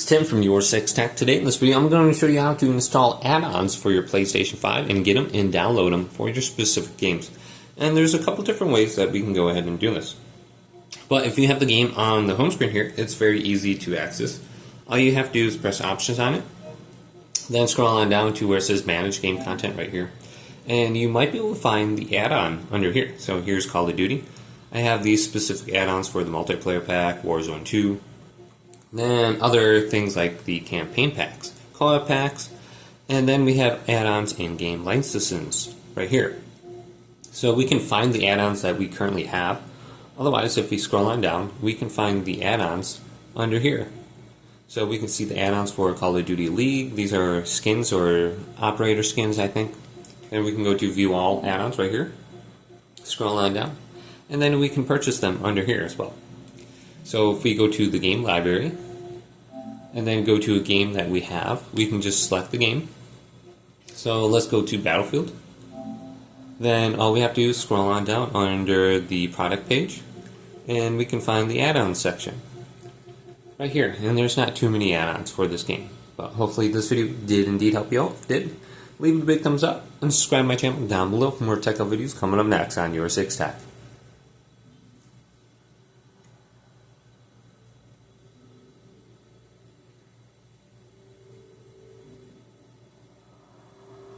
Tim from YourSixTech. Today in this video I'm going to show you how to install add-ons for your PlayStation 5 and get them and download them for your specific games. And there's a couple different ways that we can go ahead and do this. But if you have the game on the home screen here, it's very easy to access. All you have to do is press options on it, then scroll on down to where it says manage game content right here. And you might be able to find the add-on under here. So here's Call of Duty. I have these specific add-ons for the multiplayer pack, Warzone 2, then other things like the campaign packs, co-op packs, and then we have add-ons and game licenses right here. So we can find the add-ons that we currently have. Otherwise, if we scroll on down, we can find the add-ons under here. So we can see the add-ons for Call of Duty League. These are skins or operator skins, I think. And we can go to view all add-ons right here. Scroll on down. And then we can purchase them under here as well. So if we go to the game library and then go to a game that we have, we can just select the game. So let's go to Battlefield. Then all we have to do is scroll on down under the product page and we can find the add-ons section right here. And there's not too many add-ons for this game. But hopefully this video did indeed help you out. If it did, leave a big thumbs up and subscribe to my channel down below for more tech videos coming up next on YourSixTech.